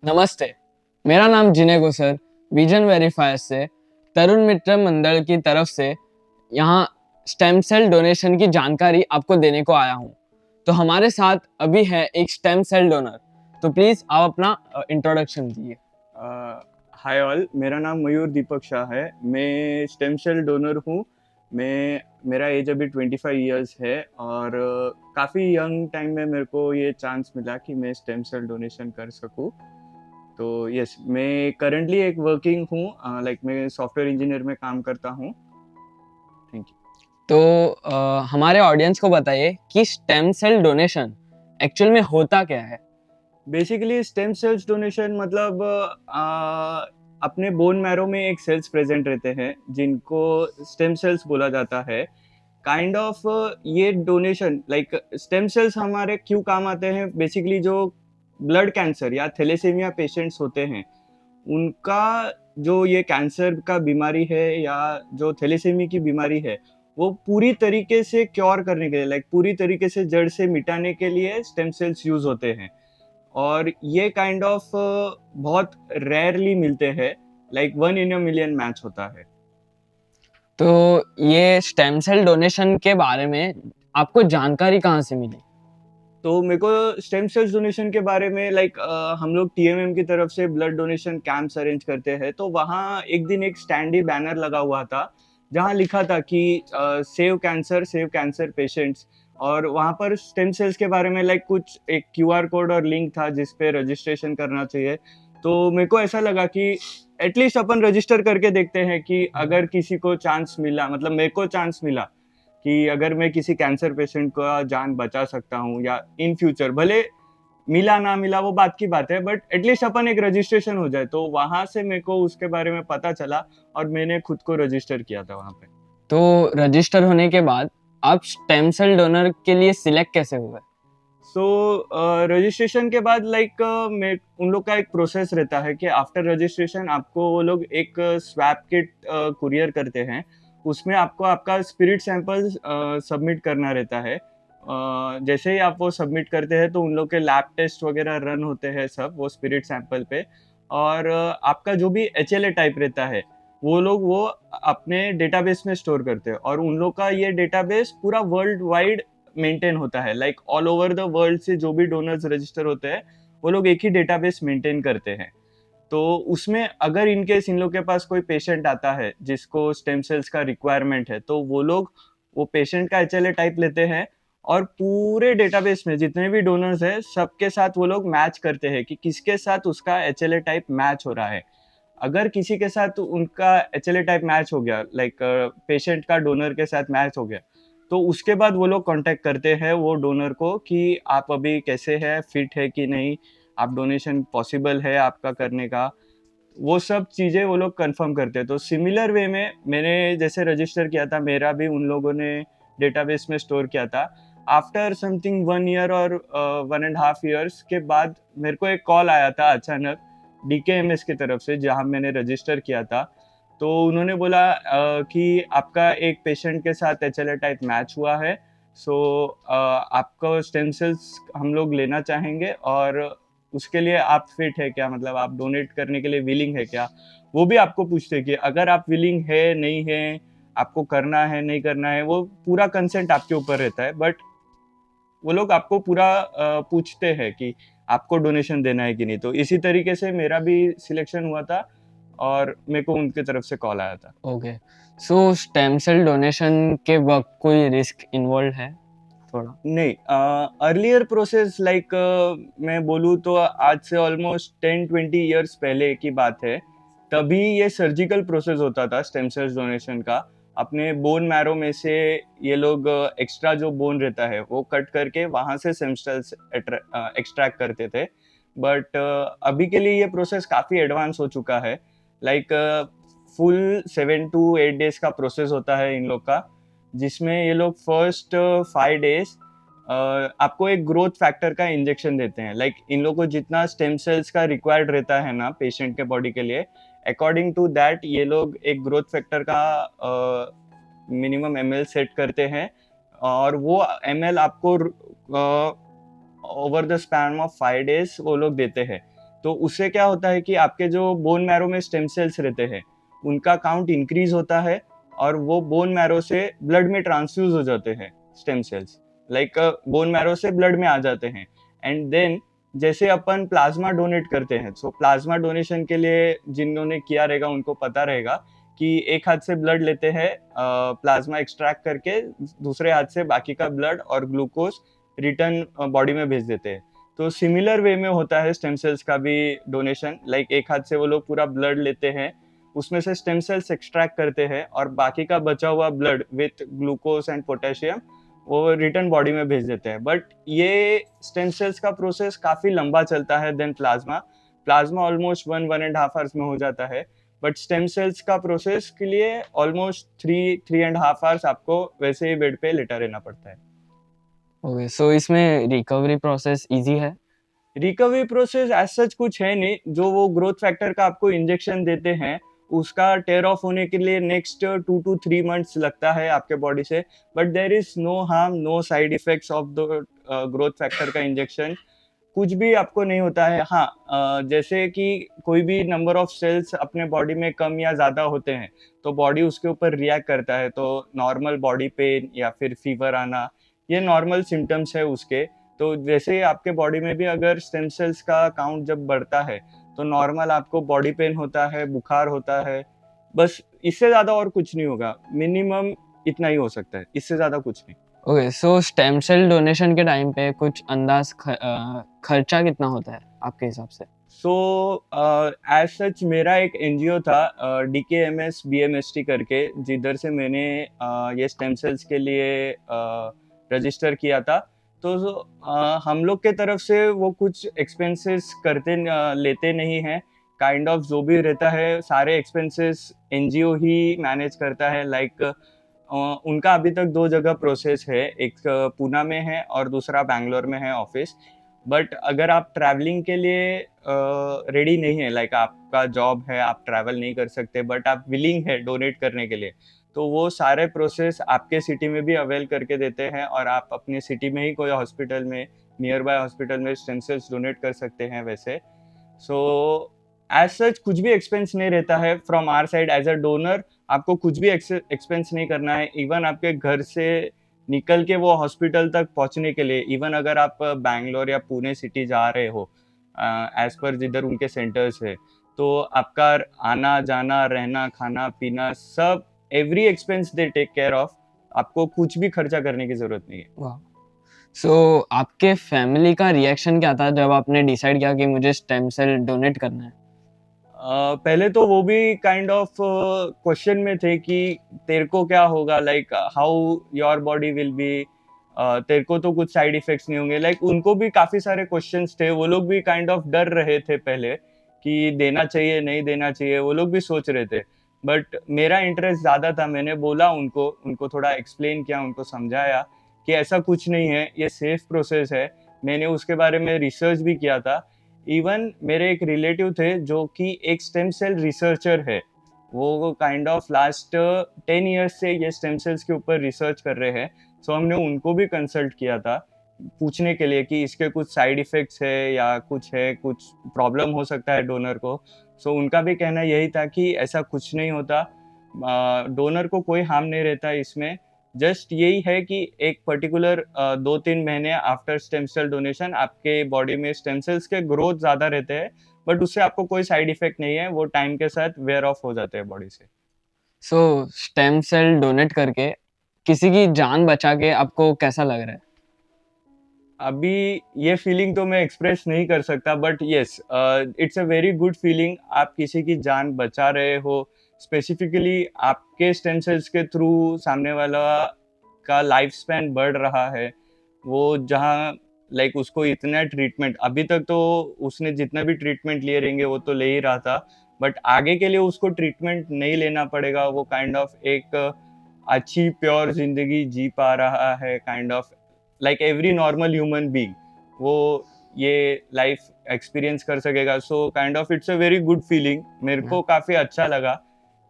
नमस्ते, मेरा नाम जिनेगो सर विजन वेरीफायर से तरुण मित्र मंडल की तरफ से यहाँ स्टेम सेल डोनेशन की जानकारी आपको देने को आया हूँ। तो हमारे साथ अभी है एक स्टेम सेल डोनर, तो प्लीज़ आप अपना इंट्रोडक्शन दीजिए। हाय ऑल, मेरा नाम मयूर दीपक शाह है। मैं स्टेम सेल डोनर हूँ। मेरा एज अभी 25 इयर्स है और काफ़ी यंग टाइम में मेरे को ये चांस मिला कि मैं स्टेम सेल डोनेशन कर सकूँ। तो यस, मैं करंटली एक वर्किंग हूँ, लाइक मैं सॉफ्टवेयर इंजीनियर में काम करता हूँ। Thank you. तो हमारे ऑडियंस को बताइए कि स्टेम सेल डोनेशन एक्चुअल में होता क्या है। बेसिकली स्टेम सेल्स डोनेशन मतलब अपने बोन मैरो में एक सेल्स प्रेजेंट रहते हैं जिनको स्टेम सेल्स बोला जाता है। काइंड ऑफ ये डोनेशन लाइक स्टेम सेल्स हमारे क्यों काम आते हैं, बेसिकली जो ब्लड कैंसर या थैलेसीमिया पेशेंट्स होते हैं उनका जो ये कैंसर का बीमारी है या जो थैलेसीमिया की बीमारी है वो पूरी तरीके से क्योर करने के लिए, लाइक पूरी तरीके से जड़ से मिटाने के लिए स्टेम सेल्स यूज होते हैं। और ये काइंड ऑफ बहुत रेयरली मिलते हैं, like 1 in a million match होता है। तो ये स्टेम सेल डोनेशन के बारे में आपको जानकारी कहाँ से मिली? तो मेरे को स्टेम सेल्स डोनेशन के बारे में लाइक हम लोग टीएमएम की तरफ से ब्लड डोनेशन कैंप्स अरेंज करते हैं, तो वहाँ एक दिन एक स्टैंडी बैनर लगा हुआ था जहाँ लिखा था कि सेव कैंसर पेशेंट्स। और वहाँ पर स्टेम सेल्स के बारे में लाइक कुछ एक क्यूआर कोड और लिंक था जिस पे रजिस्ट्रेशन करना चाहिए। तो मेरे को ऐसा लगा कि एटलीस्ट अपन रजिस्टर करके देखते हैं कि अगर किसी को चांस मिला, मतलब मेरे को चांस मिला कि अगर मैं किसी कैंसर पेशेंट का जान बचा सकता हूँ या इन फ्यूचर भले मिला ना मिला वो बात की बात है, बट एटलीस्ट अपन एक रजिस्ट्रेशन हो जाए। तो वहां से मेरे को उसके बारे में पता चला और मैंने खुद को रजिस्टर किया था वहां पे। तो रजिस्टर होने के बाद आप स्टेम सेल डोनर के लिए सिलेक्ट कैसे हुए? सो रजिस्ट्रेशन के बाद लाइक उन लोग का एक प्रोसेस रहता है कि आफ्टर रजिस्ट्रेशन आपको वो लोग एक स्वैप किट कुरियर करते हैं। उसमें आपको आपका स्पिरिट सैंपल सबमिट करना रहता है। जैसे ही आप वो सबमिट करते हैं तो उन लोग के लैब टेस्ट वगैरह रन होते हैं सब वो स्पिरिट सैंपल पे। और आपका जो भी HLA टाइप रहता है वो लोग वो अपने डेटाबेस में स्टोर करते हैं और उन लोग का ये डेटाबेस पूरा वर्ल्ड वाइड मेंटेन होता है। Like all over the world से जो भी डोनर्स रजिस्टर होते हैं वो लोग एक ही डेटाबेस मेंटेन करते हैं। तो उसमें अगर इनकेस इन लोग के पास कोई पेशेंट आता है जिसको स्टेम सेल्स का रिक्वायरमेंट है तो वो लोग वो पेशेंट का HLA टाइप लेते हैं और पूरे डेटाबेस में जितने भी डोनर्स है सबके साथ वो लोग मैच करते हैं कि किसके साथ उसका HLA टाइप मैच हो रहा है। अगर किसी के साथ उनका HLA टाइप मैच हो गया, लाइक पेशेंट का डोनर के साथ मैच हो गया, तो उसके बाद वो लोग कांटेक्ट करते हैं वो डोनर को कि आप अभी कैसे हैं, फिट है कि नहीं, आप डोनेशन पॉसिबल है आपका करने का। वो सब चीज़ें वो लोग कंफर्म करते हैं। तो सिमिलर वे में मैंने जैसे रजिस्टर किया था, मेरा भी उन लोगों ने डेटाबेस में स्टोर किया था। आफ्टर समथिंग 1 ईयर और 1.5 ईयर्स के बाद मेरे को एक कॉल आया था अचानक DKMS की तरफ से जहाँ मैंने रजिस्टर किया था। तो उन्होंने बोला कि आपका एक पेशेंट के साथ HLA टाइप मैच हुआ है, सो आपका स्टेम सेल्स हम लोग लेना चाहेंगे और उसके लिए आप फिट है क्या, मतलब आप डोनेट करने के लिए विलिंग है क्या। वो भी आपको पूछते कि अगर आप विलिंग है नहीं है, आपको करना है नहीं करना है, वो पूरा कंसेंट आपके ऊपर रहता है। बट वो लोग आपको पूरा पूछते हैं कि आपको डोनेशन देना है कि नहीं। तो इसी तरीके से मेरा भी सिलेक्शन हुआ था और मेरे को उनकी तरफ से कॉल आया था। ओके, सो स्टेम सेल डोनेशन के वक्त कोई रिस्क इन्वॉल्व है थोड़ा? नहीं, अर्लियर प्रोसेस लाइक मैं बोलूँ तो आज से ऑलमोस्ट 10-20 ईयर्स पहले की बात है। तभी ये सर्जिकल प्रोसेस होता था स्टेम सेल्स डोनेशन का। अपने बोन मैरो में से ये लोग एक्स्ट्रा जो बोन रहता है वो कट करके वहाँ से स्टेम सेल्स एक्सट्रैक्ट करते थे। बट अभी के लिए ये प्रोसेस काफ़ी एडवांस हो चुका है। लाइक फुल 7 to 8 डेज का प्रोसेस होता है इन लोग का, जिसमें ये लोग फर्स्ट 5 डेज आपको एक ग्रोथ फैक्टर का इंजेक्शन देते हैं। लाइक इन लोगों को जितना स्टेम सेल्स का रिक्वायर्ड रहता है ना पेशेंट के बॉडी के लिए, अकॉर्डिंग टू दैट ये लोग एक ग्रोथ फैक्टर का मिनिमम ml सेट करते हैं और वो ml आपको over the span of 5 days वो लोग देते हैं। तो उससे क्या होता है कि आपके जो बोन मैरो में स्टेम सेल्स रहते हैं उनका काउंट इंक्रीज होता है और वो बोन मैरो से ब्लड में ट्रांसफ्यूज हो जाते हैं stem cells, like bone marrow से ब्लड में आ जाते हैं। एंड देन जैसे अपन प्लाज्मा डोनेट करते हैं, सो प्लाज्मा डोनेशन के लिए जिन्होंने किया रहेगा उनको पता रहेगा कि एक हाथ से ब्लड लेते हैं प्लाज्मा एक्सट्रैक्ट करके, दूसरे हाथ से बाकी का ब्लड और ग्लूकोज रिटर्न बॉडी में भेज देते हैं। तो सिमिलर वे में होता है स्टेम सेल्स का भी डोनेशन, लाइक एक हाथ से वो लोग पूरा ब्लड लेते हैं, उसमें से स्टेम सेल्स एक्सट्रैक्ट करते हैं और बाकी का बचा हुआ blood with glucose and potassium वो रिटर्न बॉडी में भेज देते हैं। बट ये स्टेम सेल्स का प्रोसेस काफी लंबा चलता है then plasma. Plasma almost 1.5 hours में हो जाता है, बट स्टेम सेल्स का प्रोसेस के लिए ऑलमोस्ट 3.5 आवर्स आपको वैसे ही बेड पे लेटा रहना पड़ता है। ओके, सो इसमें रिकवरी प्रोसेस इजी है? रिकवरी प्रोसेस एज सच कुछ है नहीं, जो वो ग्रोथ फैक्टर का आपको इंजेक्शन देते हैं उसका टेयर ऑफ होने के लिए नेक्स्ट 2 to 3 months लगता है आपके बॉडी से, but there is no harm, no side effects of the growth factor का इंजेक्शन, कुछ भी आपको नहीं होता है। हाँ, जैसे कि कोई भी नंबर ऑफ सेल्स अपने बॉडी में कम या ज़्यादा होते हैं तो बॉडी उसके ऊपर रिएक्ट करता है, तो नॉर्मल बॉडी पेन या फिर फीवर आना ये नॉर्मल सिम्टम्स है उसके। तो जैसे आपके बॉडी में भी अगर स्टेम सेल्स का काउंट जब बढ़ता है तो नॉर्मल आपको बॉडी पेन होता है, बुखार होता है, बस इससे ज़्यादा और कुछ नहीं होगा, मिनिमम इतना ही हो सकता है, इससे ज़्यादा कुछ नहीं। ओके, सो स्टेम सेल डोनेशन के टाइम पे कुछ अंदाज खर्चा कितना होता है आपके हिसाब से? सो एज सच मेरा एक एनजीओ था DKMS BMST करके, जिधर से मैंने ये स्टेम सेल्स के लिए रजिस्टर किया था। तो हम लोग के तरफ से वो कुछ एक्सपेंसेस लेते नहीं हैं, काइंड ऑफ जो भी रहता है सारे एक्सपेंसेस एनजीओ ही मैनेज करता है। लाइक उनका अभी तक 2 जगह प्रोसेस है, एक पूना में है और दूसरा बैंगलोर में है ऑफिस। बट अगर आप ट्रैवलिंग के लिए रेडी नहीं है, लाइक आपका जॉब है, आप ट्रैवल नहीं कर सकते बट आप विलिंग है डोनेट करने के लिए, तो वो सारे प्रोसेस आपके सिटी में भी अवेल करके देते हैं और आप अपनी सिटी में ही कोई हॉस्पिटल में, नियर बाय हॉस्पिटल में स्टेम सेल्स डोनेट कर सकते हैं वैसे। सो एज सच कुछ भी एक्सपेंस नहीं रहता है from our side as a donor, आपको कुछ भी एक्सपेंस नहीं करना है। इवन आपके घर से निकल के वो हॉस्पिटल तक पहुंचने के लिए, इवन अगर आप बैंगलोर या पुणे सिटी जा रहे हो एज पर जिधर उनके सेंटर्स है, तो आपका आना जाना रहना खाना पीना सब every expense they take care of, आपको कुछ भी खर्चा करने की जरूरत नहीं है। वाह। सो आपके फैमिली का रिएक्शन क्या था जब आपने डिसाइड किया कि मुझे स्टेम सेल डोनेट करना है? पहले तो वो भी काइंड ऑफ क्वेश्चन में थे कि तेरे को क्या होगा, like how your body will be, तेरे को तो कुछ साइड इफेक्ट्स नहीं होंगे, लाइक उनको भी काफी सारे क्वेश्चंस थे, वो लोग भी काइंड ऑफ डर रहे थे पहले कि देना चाहिए नहीं देना चाहिए, वो लोग भी सोच रहे थे। बट मेरा इंटरेस्ट ज्यादा था, मैंने बोला उनको उनको थोड़ा एक्सप्लेन किया, उनको समझाया कि ऐसा कुछ नहीं है, ये सेफ प्रोसेस है। मैंने उसके बारे में रिसर्च भी किया था। इवन मेरे एक रिलेटिव थे जो कि एक स्टेम सेल रिसर्चर है, वो काइंड ऑफ लास्ट 10 ईयर्स से ये स्टेम सेल्स के ऊपर रिसर्च कर रहे हैं। सो हमने उनको भी कंसल्ट किया था पूछने के लिए कि इसके कुछ साइड इफेक्ट्स है या कुछ है, कुछ प्रॉब्लम हो सकता है डोनर को। सो उनका भी कहना यही था कि ऐसा कुछ नहीं होता, डोनर को कोई हार्म नहीं रहता इसमें, जस्ट यही है कि एक पर्टिकुलर 2-3 महीने आफ्टर स्टेम सेल डोनेशन आपके बॉडी में स्टेम सेल्स के ग्रोथ ज़्यादा रहते हैं, बट उससे आपको कोई साइड इफेक्ट नहीं है, वो टाइम के साथ वेयर ऑफ हो जाते हैं बॉडी से। सो स्टेम सेल डोनेट करके किसी की जान बचा के आपको कैसा लग रहा है? अभी ये फीलिंग तो मैं एक्सप्रेस नहीं कर सकता, but yes it's a very good feeling, आप किसी की जान बचा रहे हो, स्पेसिफिकली आपके स्टेम सेल्स के थ्रू सामने वाला का लाइफ स्पैन बढ़ रहा है। वो जहाँ लाइक उसको इतना ट्रीटमेंट, अभी तक तो उसने जितना भी ट्रीटमेंट लिए रहेंगे वो तो ले ही रहा था, बट आगे के लिए उसको ट्रीटमेंट नहीं लेना पड़ेगा, वो काइंड ऑफ एक अच्छी प्योर जिंदगी जी पा रहा है, kind of like every normal human being वो ये लाइफ एक्सपीरियंस कर सकेगा। So kind of it's a very good feeling, मेरे को काफी अच्छा लगा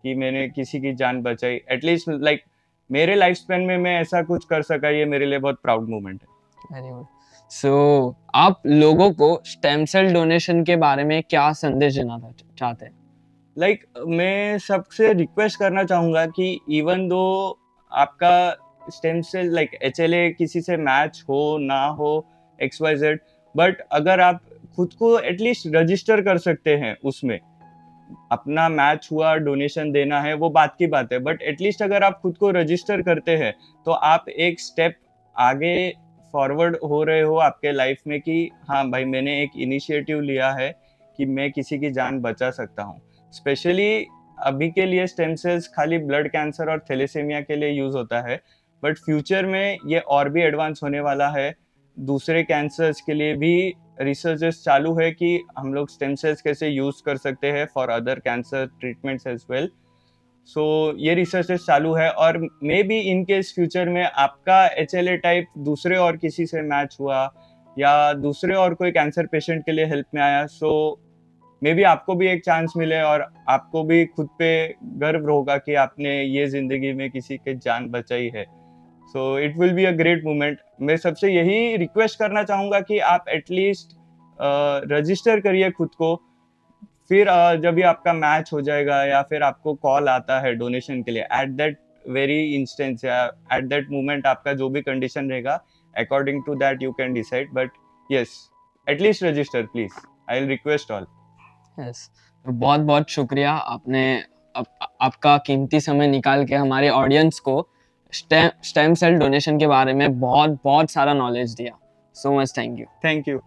कि मैंने किसी की जान बचाई, एटलीस्ट लाइक मेरे लाइफ स्पैन में मैं ऐसा कुछ कर सका, ये मेरे लिए बहुत प्राउड मोमेंट है। Very good. सो आप लोगों को स्टेम सेल डोनेशन के बारे में क्या संदेश देना चाहते हैं? लाइक मैं सबसे रिक्वेस्ट करना चाहूँगा कि इवन दो आपका स्टेम सेल लाइक एचएलए किसी से मैच हो ना हो एक्स वाई जेड, बट अगर आप खुद को एटलीस्ट रजिस्टर कर सकते हैं उसमें, अपना मैच हुआ डोनेशन देना है वो बात की बात है, बट एटलीस्ट अगर आप खुद को रजिस्टर करते हैं तो आप एक स्टेप आगे फॉरवर्ड हो रहे हो आपके लाइफ में कि हाँ भाई मैंने एक इनिशिएटिव लिया है कि मैं किसी की जान बचा सकता हूँ। स्पेशली अभी के लिए स्टेम सेल्स खाली ब्लड कैंसर और थैलेसीमिया के लिए यूज होता है, बट फ्यूचर में ये और भी एडवांस होने वाला है। दूसरे कैंसर्स के लिए भी रिसर्चेस चालू है कि हम लोग स्टेम सेल्स कैसे यूज कर सकते हैं for other cancer treatments as well. So ये रिसर्चेस चालू है और maybe in case future में आपका एचएलए टाइप दूसरे और किसी से मैच हुआ या दूसरे और कोई कैंसर पेशेंट के लिए हेल्प में आया, सो मे बी आपको भी एक चांस मिले और आपको भी खुद पे गर्व होगा कि आपने ये जिंदगी में किसी की जान बचाई है। So it will be a great moment. मैं सबसे यही रिक्वेस्ट करना चाहूँगा कि आप एटलीस्ट रजिस्टर करिए खुद को, फिर जब भी आपका मैच हो जाएगा या फिर आपको कॉल आता है डोनेशन के लिए, एट दैट वेरी इंस्टेंस या एट दैट मोमेंट आपका जो भी कंडीशन रहेगा according to that you can decide, but yes at least register please, I will request all. Yes, बहुत बहुत शुक्रिया, आपने आपका कीमती समय निकाल के हमारे ऑडियंस को स्टेम सेल डोनेशन के बारे में बहुत बहुत सारा नॉलेज दिया। So much thank you. Thank you.